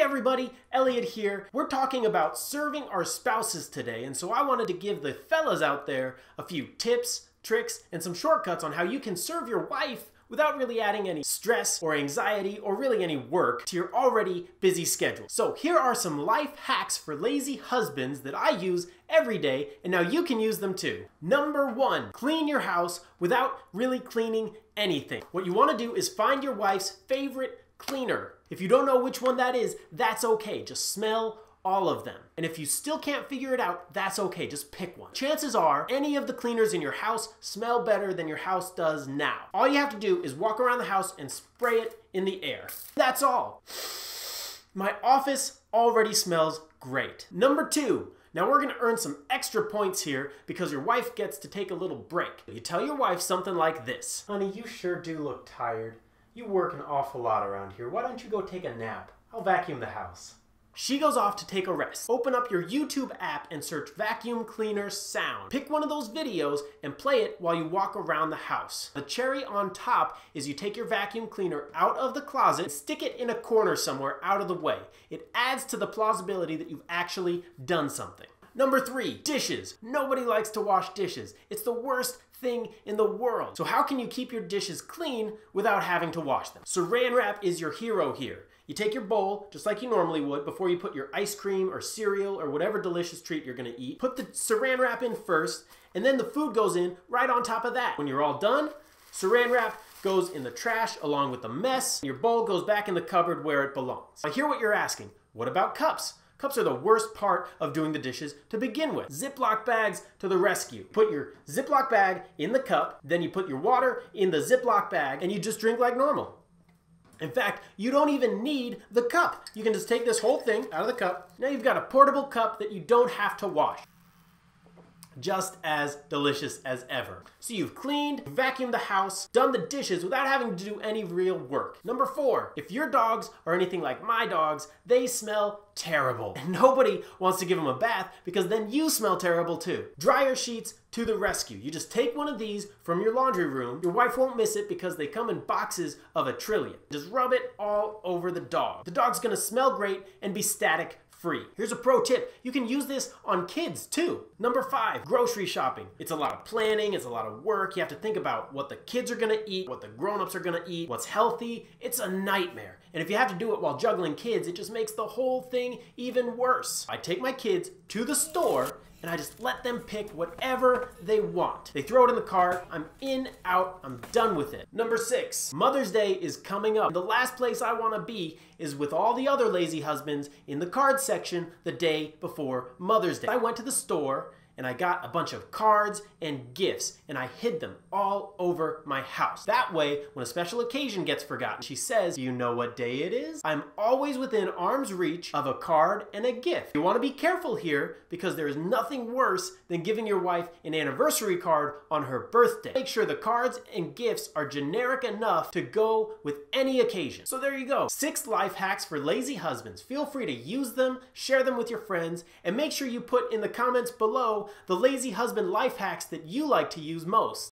everybody, Elliot here. We're talking about serving our spouses today, and so I wanted to give the fellas out there a few tips, tricks, and some shortcuts on how you can serve your wife without really adding any stress or anxiety or really any work to your already busy schedule. So here are some life hacks for lazy husbands that I use every day, and now you can use them too. Number 1, clean your house without really cleaning anything. What you want to do is find your wife's favorite cleaner. If you don't know which one that is, that's okay. Just smell all of them. And if you still can't figure it out, that's okay. Just pick one. Chances are any of the cleaners in your house smell better than your house does now. All you have to do is walk around the house and spray it in the air. That's all. My office already smells great. Number 2. Now we're gonna earn some extra points here because your wife gets to take a little break. You tell your wife something like this. Honey, you sure do look tired. You work an awful lot around here. Why don't you go take a nap? I'll vacuum the house. She goes off to take a rest. Open up your YouTube app and search vacuum cleaner sound. Pick one of those videos and play it while you walk around the house. The cherry on top is you take your vacuum cleaner out of the closet and stick it in a corner somewhere out of the way. It adds to the plausibility that you've actually done something. Number 3, dishes. Nobody likes to wash dishes. It's the worst thing in the world. So how can you keep your dishes clean without having to wash them? Saran wrap is your hero here. You take your bowl, just like you normally would, before you put your ice cream or cereal or whatever delicious treat you're gonna eat. Put the saran wrap in first, and then the food goes in right on top of that. When you're all done, saran wrap goes in the trash along with the mess. Your bowl goes back in the cupboard where it belongs. I hear what you're asking. What about cups? Cups are the worst part of doing the dishes to begin with. Ziploc bags to the rescue. Put your Ziploc bag in the cup, then you put your water in the Ziploc bag, and you just drink like normal. In fact, you don't even need the cup. You can just take this whole thing out of the cup. Now you've got a portable cup that you don't have to wash. Just as delicious as ever. So you've cleaned, vacuumed the house, done the dishes without having to do any real work. Number 4, if your dogs are anything like my dogs, they smell terrible. And nobody wants to give them a bath because then you smell terrible too. Dryer sheets to the rescue. You just take one of these from your laundry room. Your wife won't miss it because they come in boxes of 1 trillion. Just rub it all over the dog. The dog's gonna smell great and be static free. Here's a pro tip. You can use this on kids too. Number 5, grocery shopping. It's a lot of planning, it's a lot of work. You have to think about what the kids are gonna eat, what the grown-ups are gonna eat, what's healthy. It's a nightmare. And if you have to do it while juggling kids, it just makes the whole thing even worse. I take my kids to the store and I just let them pick whatever they want. They throw it in the cart, I'm in, out, I'm done with it. Number 6, Mother's Day is coming up. The last place I wanna be is with all the other lazy husbands in the card section the day before Mother's Day. I went to the store and I got a bunch of cards and gifts and I hid them all over my house. That way, when a special occasion gets forgotten, she says, "Do you know what day it is?" I'm always within arm's reach of a card and a gift. You wanna be careful here because there is nothing worse than giving your wife an anniversary card on her birthday. Make sure the cards and gifts are generic enough to go with any occasion. So there you go, 6 life hacks for lazy husbands. Feel free to use them, share them with your friends, and make sure you put in the comments below the lazy husband life hacks that you like to use most.